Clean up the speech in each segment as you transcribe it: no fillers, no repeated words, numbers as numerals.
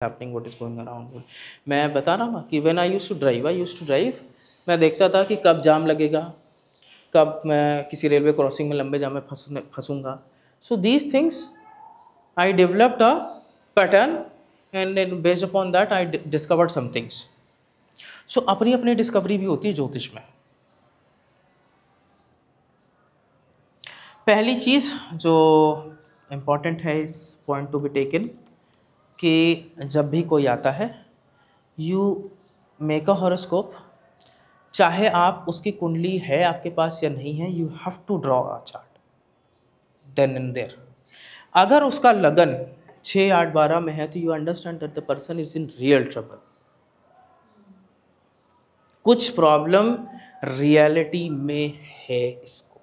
Happening, what is going around. मैं बता रहा हूँ कि when I used to drive, मैं देखता था कि कब जाम लगेगा, कब मैं किसी रेलवे क्रॉसिंग में लंबे जाम में फंसूंगा। So these things I developed a pattern and based upon that I discovered some things. So अपनी अपनी डिस्कवरी भी होती है ज्योतिष में। पहली चीज़ जो इम्पॉर्टेंट है इस पॉइंट टू बी टेकन कि जब भी कोई आता है, यू मेक अ हॉरोस्कोप, चाहे आप उसकी कुंडली है आपके पास या नहीं है, you have to draw a chart then and there. अगर उसका लगन 6, 8, 12 में है तो you understand that the person is in real trouble. कुछ प्रॉब्लम रियलिटी में है इसको,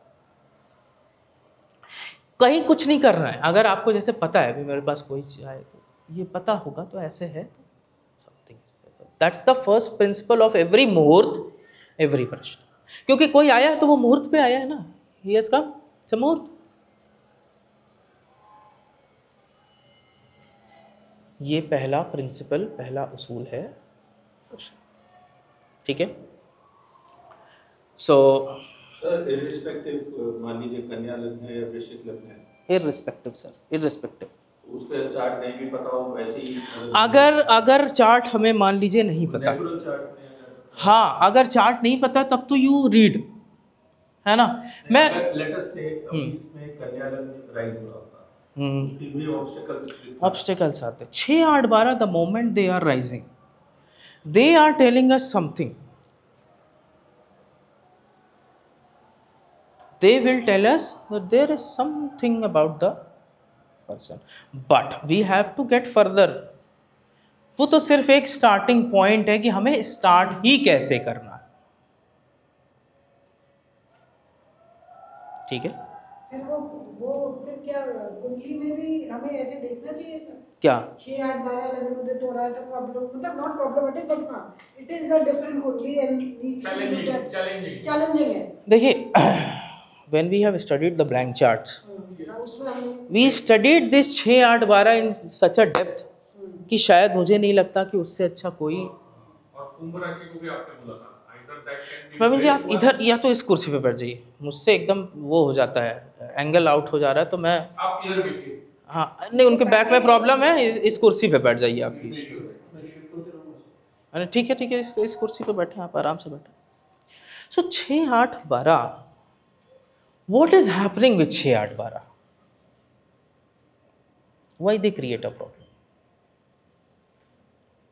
कहीं कुछ नहीं करना है। अगर आपको जैसे पता है मेरे पास कोई आए तो ये पता होगा तो ऐसे है, that's the first principle of every मुहूर्त, एवरी प्रश्न। क्योंकि कोई आया है तो वो मुहूर्त पे आया है ना, he has come, it's a मुहूर्त। ये पहला प्रिंसिपल, पहला उसूल है, ठीक है। सो सर इररिस्पेक्टिव, मान लीजिए कन्या लग्न है या वृश्चिक लग्न है, इररिस्पेक्टिव सर, इररिस्पेक्टिव, उसका चार्ट नहीं भी पता हो वैसे ही अगर चार्ट हमें मान लीजिए नहीं पता, नेचुरल चार्ट में हाँ अगर चार्ट नहीं पता तब तो यू रीड, है ना। मैं लेटेस्ट से अभी इसमें कन्या लग्न राइज हो रहा था, फिर भी ऑब्स्टिकल्स आते 6, 8, 12, the moment they are rising, they are telling us something, they will tell us that there is something about the person, but we have to get further। वो तो सिर्फ एक स्टार्टिंग पॉइंट है कि हमें स्टार्ट ही कैसे करना है, ठीक है। फिर वो फिर क्या कुंडली में भी हमें ऐसे देखना चाहिए सर? क्या 6, 8, 12 लगन उदित हो रहा है तो प्रॉब्लम, मतलब नॉट प्रॉब्लमेटिक बट हां इट इज अ डिफरेंट कुंडली एंड चैलेंजिंग है। देखिए when we have studied the blank charts, we studied this 6, 8, 12 in such a depth कि शायद मुझे नहीं लगता कि उससे अच्छा कोई। और कुंभ राशि को भी आपने बोला था, प्रवीण जी आप इधर या तो इस कुर्सी पे बैठ जाइए, मुझसे एकदम वो हो जाता है, एंगल आउट हो जा रहा है, तो मैं आप इधर बैठिए। हाँ नहीं, उनके बैक में प्रॉब्लम है, इस कुर्सी पे बैठ जाइए आप प्लीज। अरे ठीक है, इस कुर्सी पे बैठे, आप आराम से बैठे। सो 6, 8, 12, what is happening with 6, 8, 12? Why they create a problem?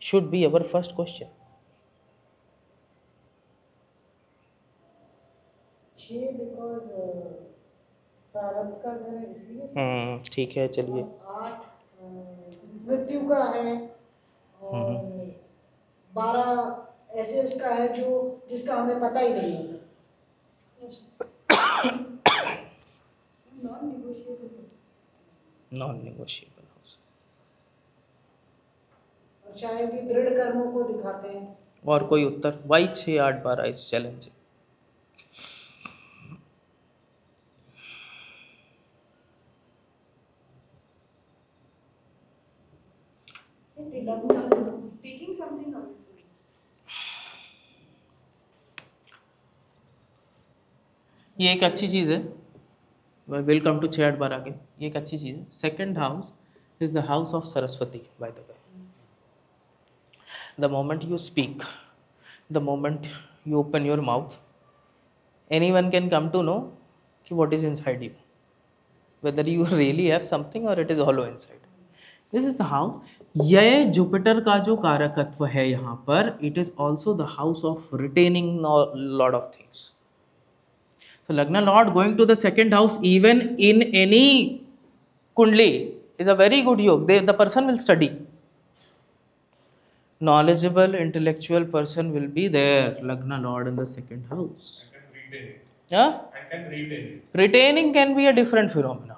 Should be our first question. 6 because प्रारब्ध का घर है इसलिए। ठीक है, चलिए। 8 मृत्यु का है और 12 ऐसे उसका है जो जिसका हमें पता ही नहीं है। नॉन नेगोशिएबल हाउस, और शायद ये दृढ़ कर्मों को दिखाते हैं। और कोई उत्तर? Why 6, 8, 12 is challenging? Taking something out. ये एक अच्छी चीज़ है, वेलकम टू 6, 8, 12 के, ये एक अच्छी चीज़ है। Second house is the house of Saraswati, by the way. The moment you speak, the moment you open your mouth, anyone can come to know what is inside you, whether you really have something or it is hollow inside. This is the house. ये Jupiter का जो कारकत्व है यहाँ पर, it is also the house of retaining lot of things. So Lagna Lord going to the second house even in any kundli is a very good yoga. The person will study. Knowledgeable, intellectual person will be there. Lagna Lord in the second house. I can retain it. Yeah? I can retain it. Retaining can be a different phenomena.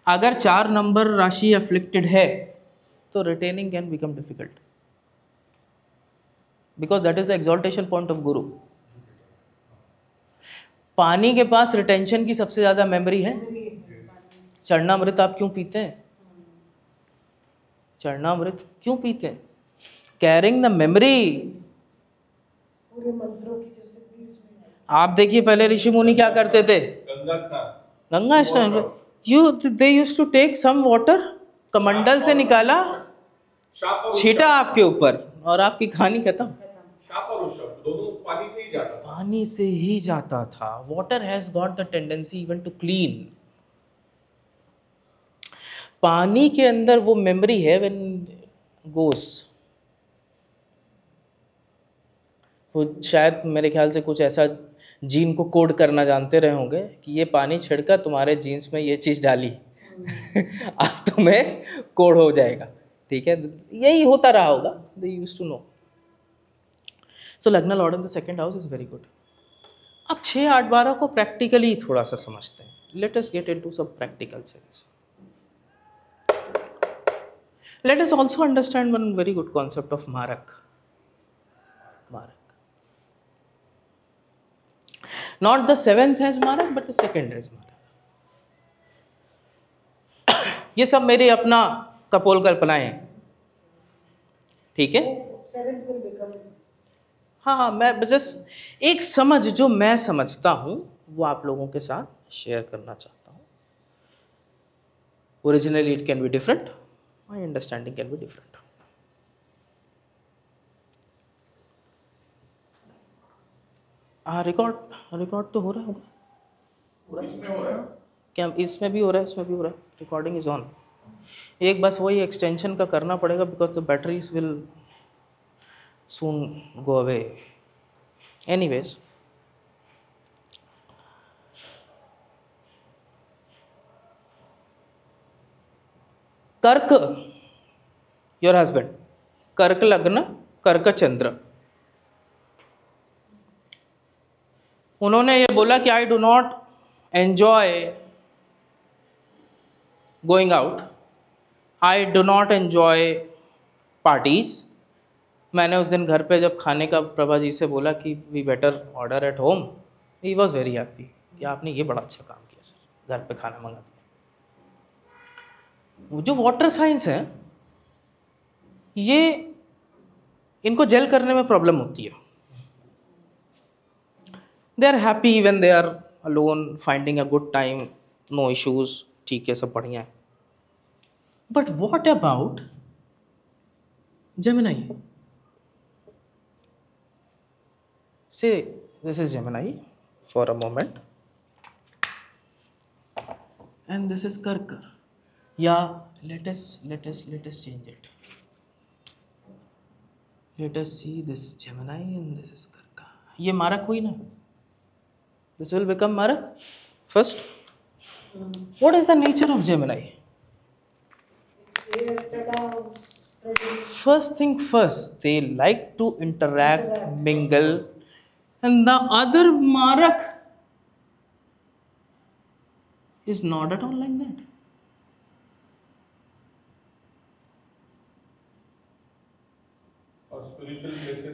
अगर 4 number राशि afflicted है तो retaining can become difficult, because that is the exaltation point of गुरु। पानी के पास retention की सबसे ज्यादा memory है। चरणामृत आप क्यों पीते हैं? चरणामृत क्यों पीते हैं? Carrying the memory. पूरे मंत्रों की जो सिद्धि उसमें है। आप देखिए पहले ऋषि मुनि क्या करते थे, गंगा स्नान, गंगा स्नान, you they used to take some water, कमंडल से निकाला, शाप और छीटा आपके ऊपर और आपकी कहानी खत्म। शाप और उषप दोनों पानी से ही जाता था। पानी से ही जाता था। Water has got the tendency even to clean. पानी के अंदर वो मेमोरी है व्हेन गोस, वो शायद मेरे ख्याल से कुछ ऐसा जीन को कोड करना जानते रहे होंगे कि ये पानी छिड़का तुम्हारे जीन्स में ये चीज़ डाली अब तुम्हें कोड हो जाएगा, ठीक है, यही होता रहा होगा, दे यूज्ड टू नो। सो लग्न Lord in the second house is very good. अब 6, 8, 12 को प्रैक्टिकली थोड़ा सा समझते हैं। Let us get into some practical sense. Let us also understand one very good concept of Marak. Marak. Not the 7th has Marak, but the 2nd has Marak. ये सब मेरी अपना कपोल कल्पनाएं हैं, ठीक है? 7th will become। हाँ, मैं जस्ट एक समझ जो मैं समझता हूँ वो आप लोगों के साथ शेयर करना चाहता हूँ। Originally it can be different. My understanding can be different. Record तो हो रहा होगा, इसमें हो रहा है, क्या इसमें भी हो रहा है, इसमें भी हो रहा है, रिकॉर्डिंग इज ऑन। एक बस वही एक्सटेंशन का करना पड़ेगा because the batteries will soon go away. Anyways, कर्क, योर हस्बैंड, कर्क लग्न, कर्क चंद्र, उन्होंने ये बोला कि I do not enjoy going out, I do not enjoy parties. मैंने उस दिन घर पे जब खाने का प्रभा जी से बोला कि we better order at home, he was very happy कि आपने ये बड़ा अच्छा काम किया सर, घर पे खाना मंगा दिया। वो जो वाटर साइंस है ये इनको जेल करने में प्रॉब्लम होती है। They are happy when they are alone, finding a good time, no issues, ठीक है, सब बढ़िया है। But what about Gemini? Say this is Gemini for a moment and this is Kark, या let us change it. Let us see this Gemini and this is Karka. ये मारक हुई ना, this will become मारक first. What is the nature of Gemini? First thing first, they like to interact, mingle, and the other marak is not at all like that.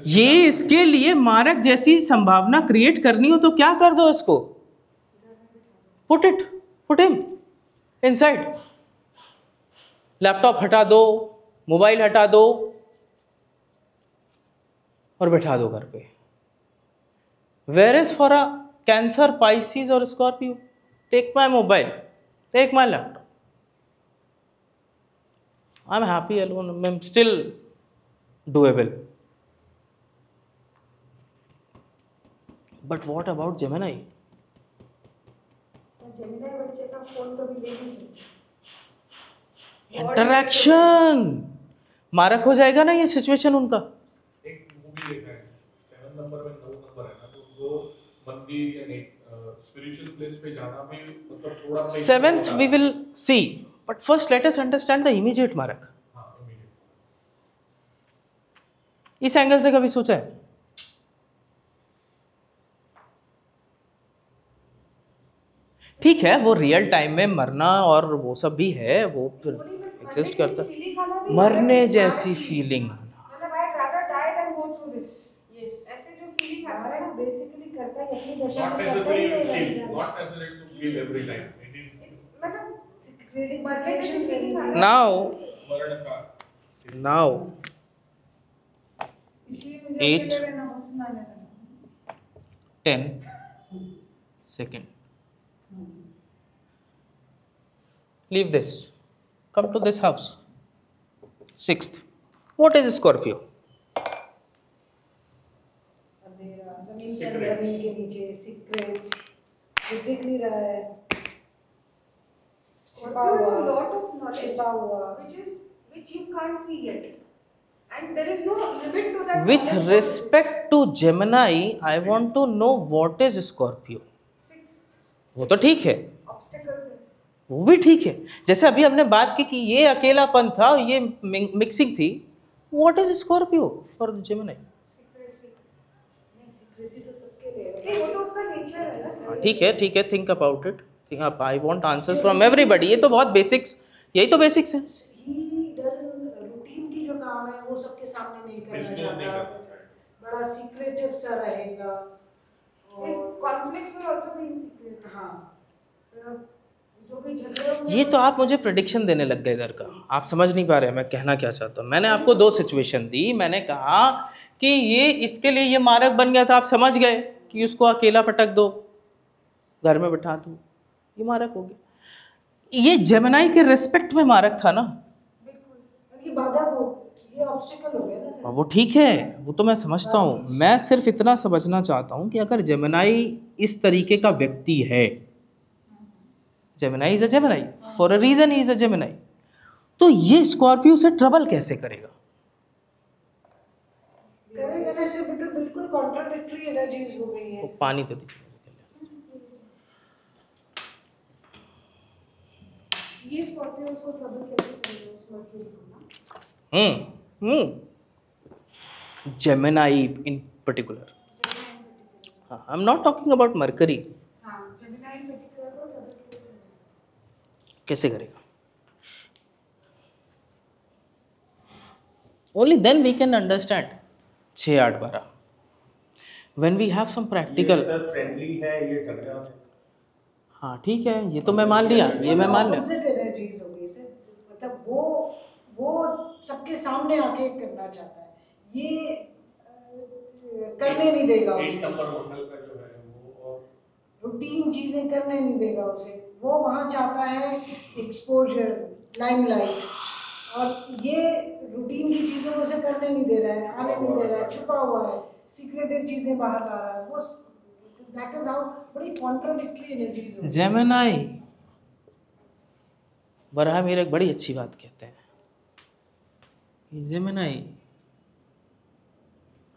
ये इसके लिए मारक जैसी संभावना क्रिएट करनी हो तो क्या कर दो इसको, पुट हिम इनसाइड, लैपटॉप हटा दो, मोबाइल हटा दो और बैठा दो घर पे। Where is for a Cancer, Pisces और Scorpio, take my mobile, take my laptop, I am happy alone, I am still doable. But what about Gemini? Gemini बच्चे का फोन कभी ले नहीं सकते। इंटरैक्शन मारक हो जाएगा ना ये सिचुएशन उनका। एक मूवी देखा है 7 नंबर में 9 नंबर है ना, तो वो मंदिर या स्पिरिचुअल प्लेस पे जाना भी मतलब थोड़ा 7th we will see, but first let us understand the immediate मारक। हाँ, immediate। इस एंगल से कभी सोचा है? ठीक है, वो रियल टाइम में मरना और वो सब भी है, वो फिर एग्जिस्ट करता, मरने जैसी फीलिंग आना, मतलब I rather die than go through this. Yes, ऐसे जो फीलिंग आता है बेसिकली करता है अपनी दशा Not में करता ही necessary to है। kill, not necessary to kill every time. It is मतलब क्रिएटिंग फीलिंग नाउ मरण का now इसलिए मुझे 8 अकेले रहना पसंद आने लगा। 10 second. Leave this. Come to this house. 6th. What is Scorpio? अंधेरा, जमीन के अंदर, जमीन के नीचे, सीक्रेट, जो दिख नहीं रहा है, छिपा Scorpio has हुआ, a lot of knowledge छिपा हुआ। which you can't see yet, and there is no limit to that. With knowledge respect to Gemini, I want to know what is Scorpio. process. 6 वो तो ठीक है, obstacles है। वो भी ठीक है। जैसे अभी हमने बात की कि ये अकेलापन था, ये मिक्सिंग थी। What is Scorpio for the Gemini? Secrecy, नहीं सीक्रेसी तो सबके लिए है। नहीं, वो तो उसका नेचर है ना। ठीक है, ठीक है, think about it. I want answers from everybody. ये तो बहुत बेसिक्स, यही तो बेसिक्स है। He doesn't रूटीन की जो काम है वो सबके सामने नहीं करना Disclose नहीं चाहता, करता है। बड़ा सीक्रेटिव सा रहेगा। His conflicts will also be in secret. हाँ, जो भी झगड़े होंगे ये तो आप मुझे प्रेडिक्शन देने लग गए इधर का। आप समझ नहीं पा रहे मैं कहना क्या चाहता हूँ। मैंने आपको 2 सिचुएशन दी। मैंने कहा कि ये इसके लिए ये मारक बन गया था, आप समझ गए कि उसको अकेला पटक दो, घर में बिठा दो, ये मारक हो गया। ये जेमिनाई के रेस्पेक्ट में मारक था ना। और ये बाधक हो, ये ऑब्स्टिकल हो गया ना सर। वो ठीक है, वो तो मैं समझता हूँ। मैं सिर्फ इतना समझना चाहता हूँ कि अगर जेमिनाई इस तरीके का व्यक्ति है, Gemini is a Gemini, for a reason he is a Gemini, तो ये स्कॉर्पियो से ट्रबल कैसे करेगा? करेगा ना सर, बिल्कुल कॉन्ट्राडिक्टरी एनर्जीज हो गई वो है। पानी तो दिख ये स्कॉर्पियो उसको ट्रबल कैसे करेगा उस मर्क्यूरी को ना। Gemini in particular. I am not talking about Mercury. हाँ, जेमिनाई इन पर्टिकुलर को ट्रबल कैसे करेगा? कैसे करेगा? Only then we can understand 6 8 12 when we have some practical. Sir friendly है, ये झगड़ा है। हाँ ठीक है, ये तो मैं मान लिया, ये मैं मान लिया। ऑपोजिट एनर्जीज हो गई सर, मतलब वो सबके सामने आके करना चाहता है, ये करने नहीं देगा एक उसे, नंबर मंडल का जो है वो, और रूटीन चीजें करने नहीं देगा उसे। वो वहाँ चाहता है एक्सपोजर, लाइमलाइट, और ये रूटीन की चीजों को उसे करने नहीं दे रहा है, आने नहीं दे रहा है, छुपा हुआ है, सीक्रेटिव चीजें बाहर ला रहा है। वो दैट इज हाउ बड़ी कॉन्ट्राडिक्टरी एनर्जीज हो। जेमिनाई बराह मेरे एक बड़ी अच्छी बात कहते हैं। जेमिनाई,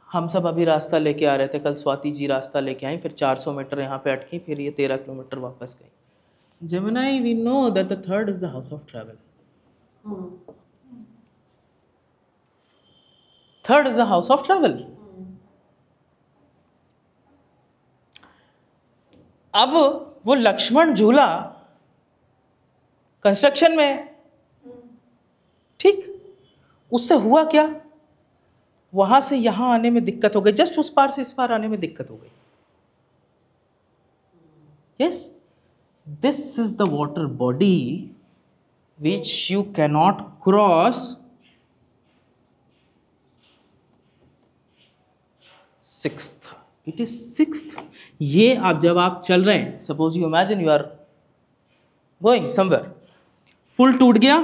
हम सब अभी रास्ता लेके आ रहे थे, कल स्वाति जी रास्ता लेके आई, फिर 400 मीटर यहाँ पे अटकी, फिर ये 13 किलोमीटर वापस गई। Gemini, we know that the 3rd is the house of travel. 3rd is the house of travel. अब वो लक्ष्मण झूला कंस्ट्रक्शन में है, ठीक, उससे हुआ क्या? वहां से यहां आने में दिक्कत हो गई, जस्ट उस पार से इस पार आने में दिक्कत हो गई। Yes, this is the water body which you cannot cross. 6th, it is 6th। ये आप जब आप चल रहे हैं, suppose you imagine you are going somewhere, पुल टूट गया,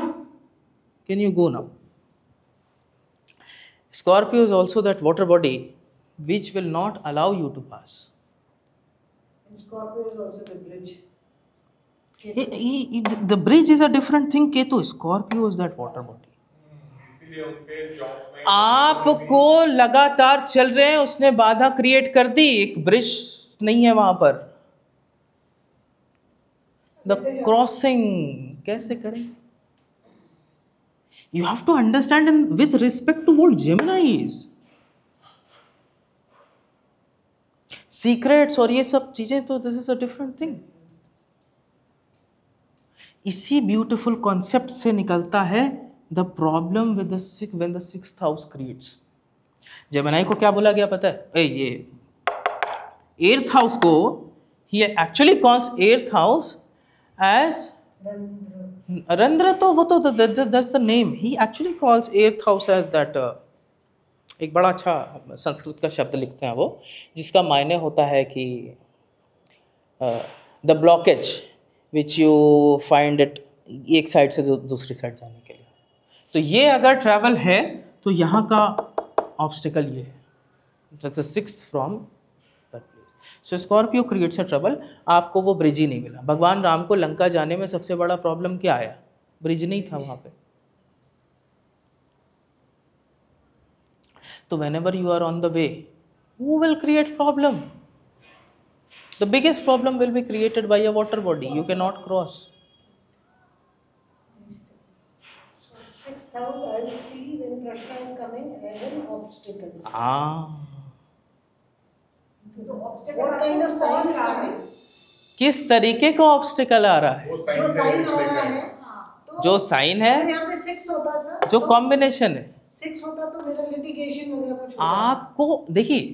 can you go now? Scorpio is also that water body which will not allow you to pass. And Scorpio is also the bridge. The bridge is a different thing, Ketu. Scorpio is that water body. इसीलिए उनके job में आपको लगातार चल रहे हैं, उसने बाधा क्रिएट कर दी, एक ब्रिज नहीं है वहां पर। द क्रॉसिंग कैसे करें? You have to understand and with respect to what Gemini is. Secrets और ये सब चीजें तो this is a different thing. इसी beautiful concept से निकलता है the problem with when the 6th house creates. Gemini को क्या बोला गया पता है? ये 8th house को he actually calls 8th house as रंध्र तो वो तो that's the name, he actually calls 8th house as that. एक बड़ा अच्छा संस्कृत का शब्द लिखते हैं वो, जिसका मायने होता है कि the blockage which you find it, एक साइड से दूसरी साइड जाने के लिए। तो ये अगर ट्रैवल है तो यहाँ का ऑब्स्टिकल ये है, the 6th from that place. So Scorpio creates a trouble. आपको वो ब्रिज ही नहीं मिला। भगवान राम को लंका जाने में सबसे बड़ा प्रॉब्लम क्या आया? ब्रिज नहीं था वहाँ पे। तो whenever you are on the way, who will create problem? The biggest problem will be created by a water body. You cannot cross. So 6th house I'll see when Prashna is coming as an obstacle. तो obstacle What kind of sign is coming? किस तरीके का obstacle आ रहा है? वो जो sign आ रहा है, हाँ, तो जो साइन है, अगर यहाँ पे 6 होता सर, जो तो कॉम्बिनेशन है, 6 होता तो मेरा लिटिगेशन वगैरह कुछ होता। आपको देखिए,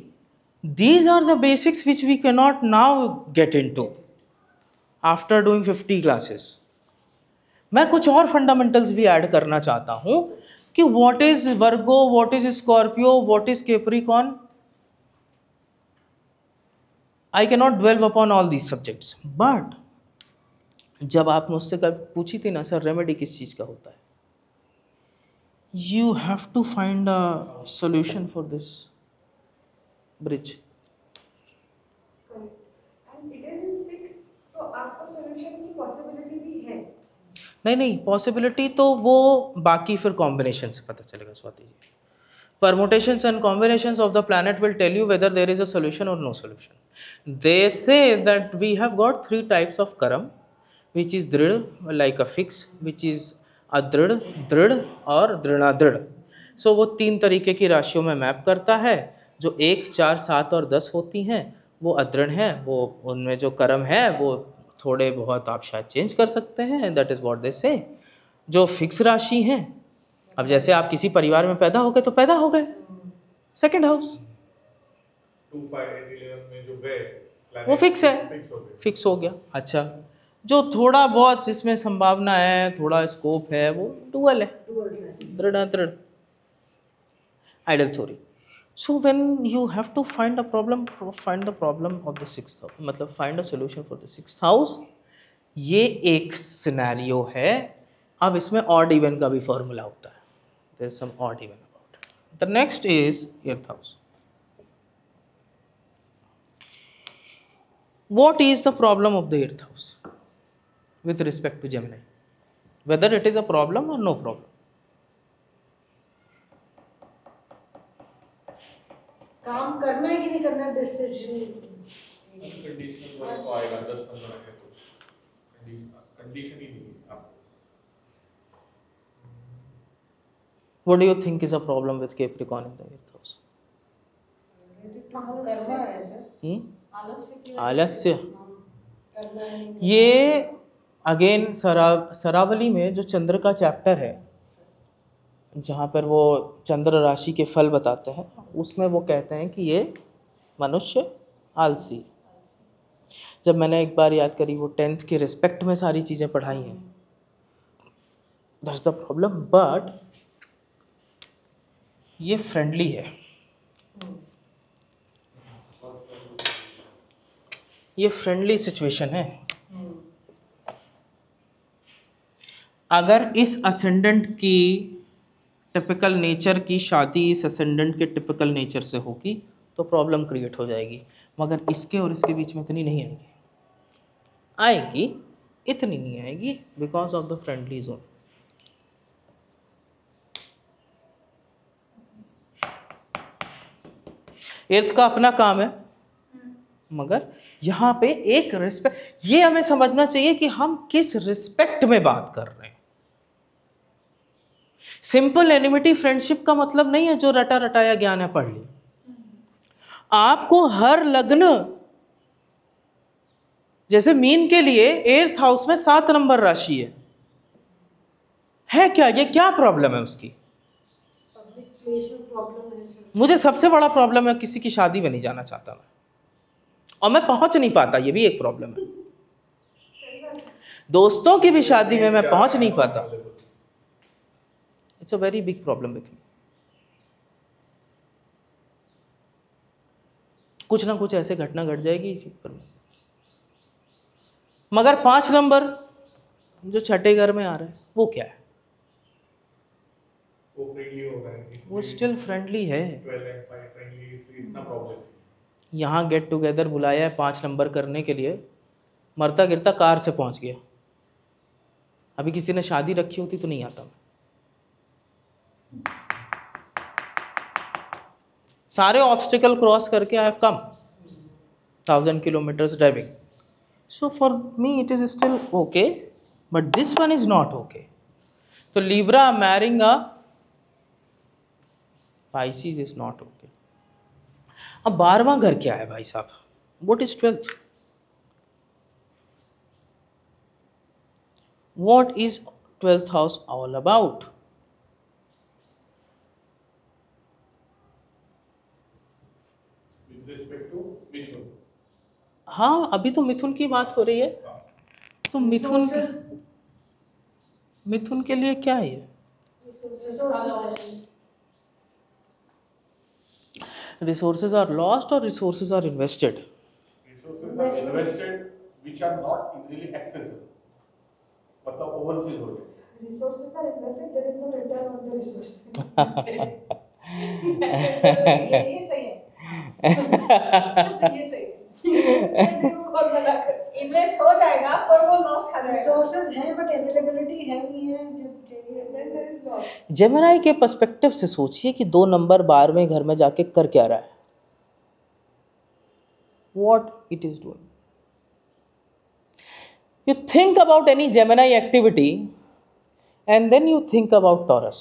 these are the basics which we cannot now get into after doing 50 classes. मैं कुछ और फंडामेंटल्स भी ऐड करना चाहता हूँ कि what is Virgo, what is Scorpio, what is Capricorn. I can not dwell upon all these subjects, but जब आप मुझसे कभी पूछी थी ना सर रेमेडी किस चीज़ का होता है, you have to find a solution for this bridge. and it is in 6th, तो आपको solution की possibility भी है। नहीं, पॉसिबिलिटी तो वो बाकी फिर कॉम्बिनेशन से पता चलेगा Swati ji. Permutations and combinations of the planet will tell you whether there is a solution और no solution. They say that we have got 3 types of karma, which is दृढ़ like a fix, which is अदृढ़, दृढ़ और दृढ़ादृढ़। सो वो 3 तरीके की राशियों में मैप करता है। जो 1, 4, 7 और 10 होती हैं वो अदृढ़ हैं, वो उनमें जो कर्म है वो थोड़े बहुत आप शायद चेंज कर सकते हैं, दैट इज़ व्हाट दे से। जो फिक्स राशि हैं, अब जैसे आप किसी परिवार में पैदा हो गए तो पैदा हो गए, 2nd हाउस 2, 5, 8, 11 में जो गए वो फिक्स है, फिक्स हो गए। फिक्स हो गया। अच्छा, जो थोड़ा बहुत जिसमें संभावना है, थोड़ा स्कोप है, वो डुअल है, डुअल साइन। दृढ़ दृढ़, idle theory. So when you have to find the problem of the 6th house, मतलब find a solution for the 6th house, ये एक सिनेरियो है। अब इसमें ऑड इवन का भी फॉर्मूला होता है, there is some odd even about it. The next is 8th house. What is the problem of the 8th house with respect to Gemini? Whether it is a problem or no problem. काम करना है कि नहीं करना है, decision. Conditional work तो आएगा 10 number आएगा तो कंडीशन ही नहीं है आपको। What do you think is a problem with Capricorn in the 8th house? Karma है सर, आलस्य। करना है नहीं ये अगेन सरावली में जो चंद्र का चैप्टर है, जहाँ पर वो चंद्र राशि के फल बताते हैं, उसमें वो कहते हैं कि ये मनुष्य आलसी। जब मैंने एक बार याद करी, वो 10th के रिस्पेक्ट में सारी चीज़ें पढ़ाई हैं, दैट्स द प्रॉब्लम। बट ये फ्रेंडली है, ये फ्रेंडली सिचुएशन है। अगर इस असेंडेंट की टिपिकल नेचर की शादी इस असेंडेंट के टिपिकल नेचर से होगी तो प्रॉब्लम क्रिएट हो जाएगी, मगर इसके और इसके बीच में इतनी नहीं आएगी, आएगी इतनी नहीं आएगी, because of the friendly zone. Earth का अपना काम है, मगर यहाँ पे एक रिस्पेक्ट, ये हमें समझना चाहिए कि हम किस रिस्पेक्ट में बात कर रहे हैं। सिंपल एनिमिटी फ्रेंडशिप का मतलब नहीं है जो रटा रटाया ज्ञान है पढ़ लिया। आपको हर लग्न, जैसे मीन के लिए 8th हाउस में 7 नंबर राशि है क्या? ये क्या प्रॉब्लम है उसकी? पब्लिक प्लेस में प्रॉब्लम है सर। मुझे सबसे बड़ा प्रॉब्लम है, किसी की शादी में नहीं जाना चाहता मैं, और मैं पहुंच नहीं पाता, ये भी एक प्रॉब्लम है। दोस्तों की भी शादी में मैं पहुंच नहीं पाता। It's a very big problem with me. कुछ ना कुछ ऐसे घटना घट जाएगी पर मगर 5 नंबर जो छठे घर में आ रहा है वो क्या है? वो फ्रेंडली हो रहा है, वो स्टिल फ्रेंडली है। 12 and 5 फ्रेंडली, इसलिए इतना प्रॉब्लम है। यहाँ गेट टुगेदर बुलाया है 5 नंबर करने के लिए, मरता गिरता कार से पहुंच गया। अभी किसी ने शादी रखी होती तो नहीं आता मैं। सारे ऑब्स्टिकल क्रॉस करके I have come 1000 kilometers driving. So for me it is still okay, but this one is not okay. तो Libra marrying a Pisces is not okay. अब 12वां घर क्या है भाई साहब? What is 12th? What is 12th house all about? With respect to मिथुन, हाँ, अभी तो मिथुन की बात हो रही है। तो Resources, मिथुन के लिए क्या है ये? resources. Resources are lost or resources are invested? resources are invested which are not easily accessible, मतलब ओवरसीज हो जाए। Resources are invested, there is no return on the resources. ये सही है। ये सही है। इन्वेस्ट हो जाएगा पर वो लॉस खा जाएगा। Resources हैं but availability है नहीं है जब चाहिए। Then there is loss. Gemini के पर्सपेक्टिव से सोचिए कि 2 नंबर 12वें घर में जाके कर क्या रहा है? What it is doing? You think about any Gemini activity and then you think about Taurus.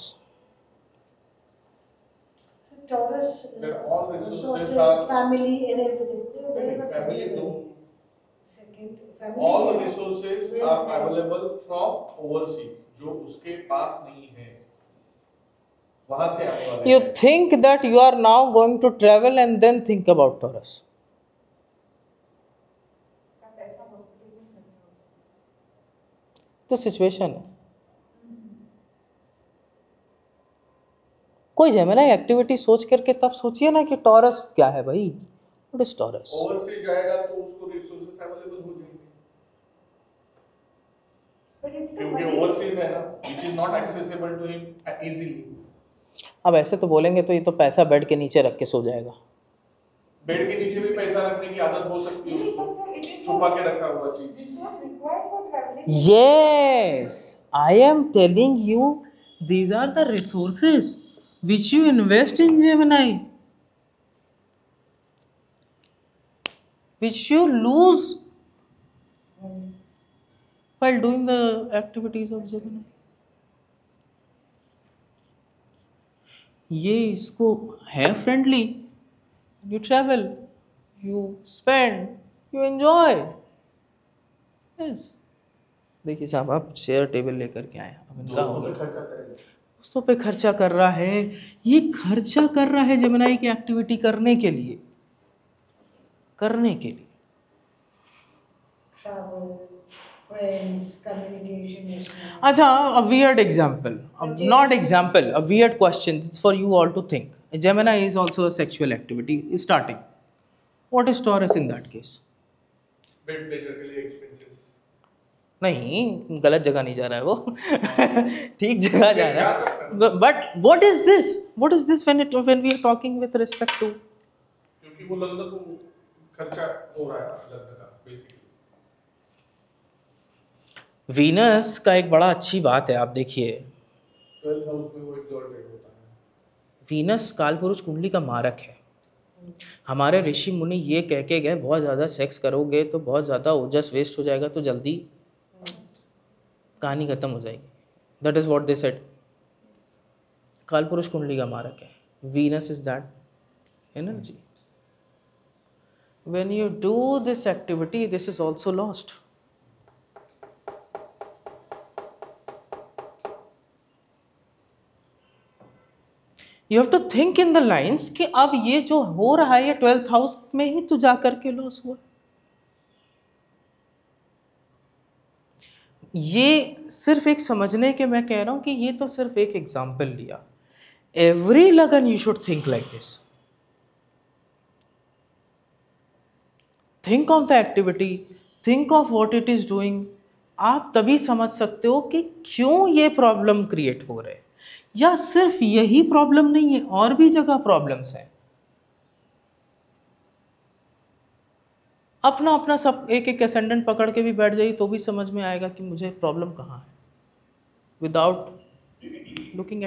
So Taurus, They're all resources resources, are- family and everything. They're there but Family available no. नहीं है. Second, family All the है. resources Wealth are है. available from overseas, जो उसके पास नहीं है, वहां से आने वाले You हैं। think that you are now going to travel and then think about Taurus. का पैसा हॉस्पिटल में खर्च हो जाएगा। तो सिचुएशन है। कोई जेमिनाई एक्टिविटी सोच करके तब सोचिए ना कि टॉरस क्या है भाई। What is taurus? ओवरसीज जाएगा तो उसको रिसोर्सेज अवेलेबल हो जाएंगे, But it's the क्योंकि money. ओवरसीज है ना, which is not accessible to him easily। अब ऐसे तो बोलेंगे तो ये तो पैसा बेड के नीचे रख के सो जाएगा। बेड के नीचे भी पैसा रखने की आदत हो सकती है Yes, उसको, but sir, it is छुपा not के रखा हुआ चीज। resource required for traveling. Yes, I am telling you, these are the resources which you invest in Gemini, which you lose while doing the activities of Gemini. ये इसको है friendly, you travel, you spend, you enjoy. Yes. देखिए साहब, आप chair table लेकर के आए, अब इनका हो गया। खर्चा करेंगे। दोस्तों पे खर्चा कर रहा है, ये खर्चा कर रहा है जेमिनाई की एक्टिविटी करने के लिए, Travel, friends, communication is not. अच्छा, a weird example, not example, a weird question for you all to think. Gemini is also a sexual activity starting. What is Taurus in that case? Bed pleasure के लिए expenses. नहीं, गलत जगह नहीं जा रहा है वो ठीक जगह जा रहा जा सकता है। But what is this when we are talking with respect to? क्योंकि वो लग्न को खर्चा हो रहा है लग्न का बेसिकली। वीनस का एक बड़ा अच्छी बात है, आप देखिए 12th हाउस में वो एग्जॉल्टेड होता है। वीनस कालपुरुष कुंडली का मारक है। हमारे ऋषि मुनि ये कह के गए, बहुत ज़्यादा सेक्स करोगे तो बहुत ज़्यादा ओजस वेस्ट हो जाएगा, तो जल्दी कहानी खत्म हो जाएगी। That is what they said. कालपुरुष कुंडली का मारक है, Venus is that energy. When you do this activity, this is also lost. You have to think in the lines कि अब ये जो हो रहा है ये 12th हाउस में ही तो जा करके लॉस हुआ। ये सिर्फ एक समझने के मैं कह रहा हूं कि ये तो सिर्फ एक एग्जाम्पल लिया. एवरी लगन you should think like this. Think of the activity, think of what it is doing. आप तभी समझ सकते हो कि क्यों ये प्रॉब्लम क्रिएट हो रहे हैं. या सिर्फ यही प्रॉब्लम नहीं है, और भी जगह प्रॉब्लम्स हैं. अपना अपना सब एक एक असेंडेंट पकड़ के भी बैठ जाइए तो भी समझ में आएगा कि मुझे प्रॉब्लम कहाँ है, विदाउट लुकिंग एट